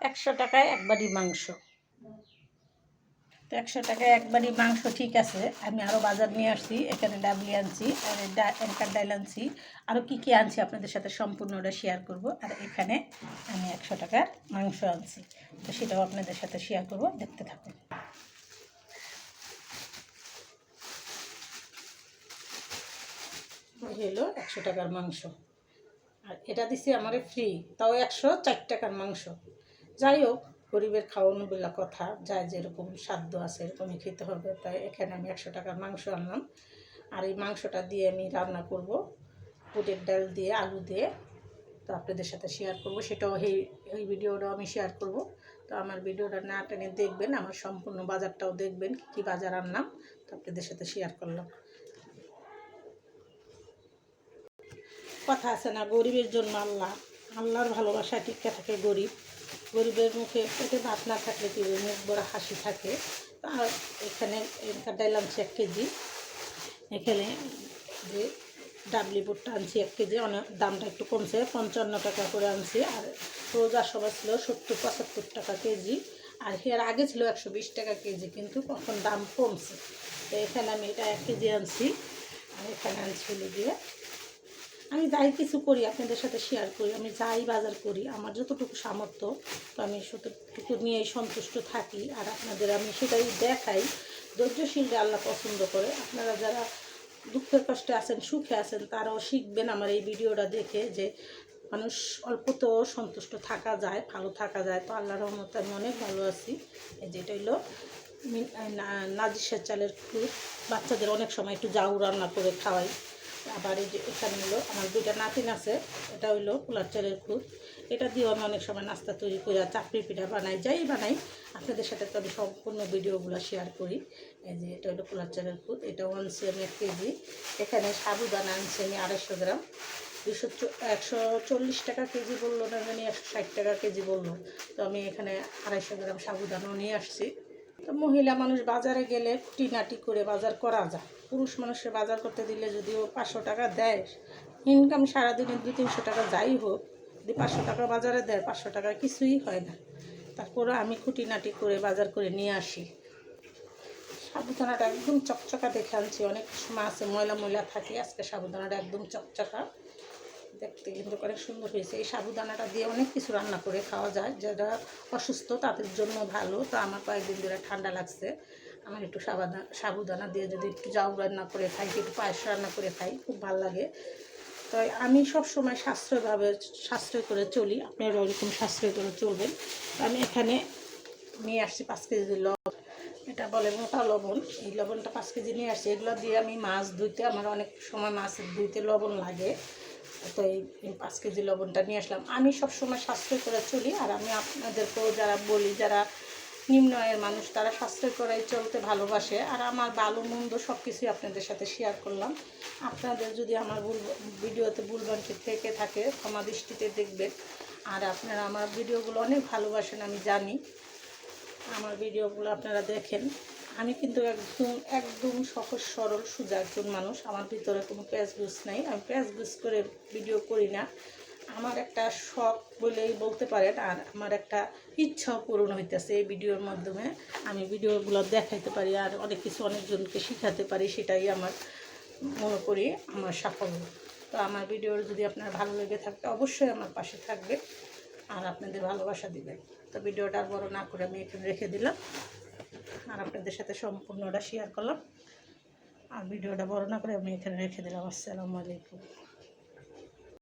100 টাকায় এক বাটি মাংস। তো 100 টাকায় এক বাটি মাংস ঠিক আছে। আমি আরও বাজার নিয়ে আসছি, এখানে ডাবলি আনছি আর এনকার ডাল আনছি, আরও কী আনছি আপনাদের সাথে সম্পূর্ণটা শেয়ার করব। আর এখানে আমি 100 টাকার মাংস আনছি, তো সেটাও আপনাদের সাথে শেয়ার করব, দেখতে থাকুন। হলো 100 টাকার মাংস, আর এটা দিছি আমারে ফ্রি, তাও 104 টাকার মাংস। যাই হোক, গরিবের খাওয়ানো বলে কথা, যার যেরকম সাধ্য আছে এরকমই খেতে হবে। তাই এখানে আমি 100 টাকার মাংস আনলাম, আর এই মাংসটা দিয়ে আমি রান্না করব বুটের ডাল দিয়ে, আলু দিয়ে। তো আপনাদের সাথে শেয়ার করব, সেটাও এই ভিডিওটাও আমি শেয়ার করব। তো আমার ভিডিওটা না টেনে দেখবেন, আমার সম্পূর্ণ বাজারটাও দেখবেন, কী বাজার আনলাম, তো আপনাদের সাথে শেয়ার করলাম। কথা আছে না, গরিবের জন্য আল্লাহ, আল্লাহর ভালোবাসা টিকে থাকে। গরিবের মুখে পেটে ভাত না থাকলে কি মুখ বড় হাসি থাকে। আর এখানে ডাল আনছি 1 কেজি, এখানে যে ডাবলি বুটটা আনছি 1 কেজি, অনেক দামটা একটু কমছে, 55 টাকা করে আনছি। আর রোজার সময় ছিল 70-75 টাকা কেজি, আর এর আগে ছিল 120 টাকা কেজি, কিন্তু এখন দাম কমছে। তো এখানে আমি এটা 1 কেজি আনছি। আর এখানে আনছি দিয়ে আমি যাই কিছু করি আপনাদের সাথে শেয়ার করি, আমি যাই বাজার করি আমার যতটুকু সামর্থ্য, তো আমি ততটুকু নিয়েই সন্তুষ্ট থাকি। আর আপনাদের আমি সেটাই দেখাই। ধৈর্যশীলরা আল্লাহ পছন্দ করে। আপনারা যারা দুঃখের কষ্টে আছেন, সুখে আছেন, তারাও শিখবেন আমার এই ভিডিওটা দেখে, যে মানুষ অল্পতেও সন্তুষ্ট থাকা যায়, ভালো থাকা যায়। তো আল্লাহর রহমতে আমি অনেক ভালো আছি। এই যেটা হলো নাজিসের চালের খুদ, বাচ্চাদের অনেক সময় একটু জাউ রান্না করে খাওয়াই। আবার এই যে এখানে হলো আমার 2টা নাতিন আছে, এটা হইলো পোলার চালের খুদ। এটা দিয়েও আমি অনেক সময় নাস্তা তৈরি করে চাপড়ি পিঠা বানাই, যাই বানাই আপনাদের সাথে তো আমি সম্পূর্ণ ভিডিওগুলো শেয়ার করি। এই যে এটা হলো পোলার চালের খুদ, এটাও আনছি আমি 1 কেজি। এখানে সাবুদানা আনছি আমি 250 গ্রাম, 140 টাকা কেজি বললো না, জানি 160 টাকা কেজি বললো। তো আমি এখানে 250 গ্রাম সাবুদানাও নিয়ে আসছি। তো মহিলা মানুষ বাজারে গেলে খুঁটিনাটি করে বাজার করা যায়। পুরুষ মানুষের বাজার করতে দিলে যদিও 500 টাকা দেয়, ইনকাম সারাদিনে 200-300 টাকা যাই হোক, যদি 500 টাকা বাজারে দেয়, 500 টাকা কিছুই হয় না। তারপরে আমি খুঁটিনাটি করে বাজার করে নিয়ে আসি। সাবুদানাটা একদম চকচকা দেখে আনছি, অনেক সময় আছে ময়লা ময়লা থাকে, আজকে সাবুদানাটা একদম চকচকা, দেখতে কিন্তু অনেক সুন্দর হয়েছে। এই সাবুদানাটা দিয়ে অনেক কিছু রান্না করে খাওয়া যায়, যারা অসুস্থ তাদের জন্য ভালো। তো আমার কয়েকদিন ধরে ঠান্ডা লাগছে, আমার একটু সাবুদানা দিয়ে যদি একটু জাউ রান্না করে খাই, একটু পায়েস রান্না করে খাই, খুব ভালো লাগে। তো আমি সব সময় সাশ্রয় করে চলি, আপনারা ওরকম সাশ্রয় করে চলবেন। আমি এখানে নিয়ে আসছি 5 কেজি লবণ, এটা বলে মোটা লবণ। এই লবণটা 5 কেজি নিয়ে আসছি। এগুলো দিয়ে আমি মাছ ধুইতে, আমার অনেক সময় মাছ ধুইতে লবণ লাগে, তো এই 5 কেজি লবণটা নিয়ে আসলাম। আমি সবসময় সাশ্রয় করে চলি, আর আমি আপনাদেরকেও যারা বলি, যারা নিম্ন আয়ের মানুষ, তারা সাশ্রয় করেই চলতে ভালোবাসে। আর আমার ভালো মন্দ সব কিছুই আপনাদের সাথে শেয়ার করলাম। আপনাদের যদি আমার ভিডিওতে ভুলভ্রান্তি থেকে থাকে ক্ষমা দৃষ্টিতে দেখবেন। আর আপনারা আমার ভিডিওগুলো অনেক ভালোবাসেন, আমি জানি। আমার ভিডিওগুলো আপনারা দেখেন। আমি কিন্তু একদম সহজ সরল সোজা একজন মানুষ, আমার ভিতরে কোনো প্যাঁচগুজ নাই, আমি প্যাঁচগুজ করে ভিডিও করি না। আমার একটা শখ বলেই বলতে পারেন, আর আমার একটা ইচ্ছাও পূরণ হইতেছে এই ভিডিওর মাধ্যমে। আমি ভিডিওগুলো দেখাইতে পারি আর অনেক কিছু অনেকজনকে শেখাতে পারি, সেটাই আমার মনে করি আমার সাফল্য। তো আমার ভিডিও যদি আপনার ভালো লেগে থাকে অবশ্যই আমার পাশে থাকবে আর আপনাদের ভালোবাসা দিবেন। তো ভিডিওটা আর বড় না করে আমি এখানে রেখে দিলাম, আর আপনাদের সাথে সম্পূর্ণটা শেয়ার করলাম। আর ভিডিওটা বড় না করে আমি এখানে রেখে দিলাম। আসসালামু আলাইকুম।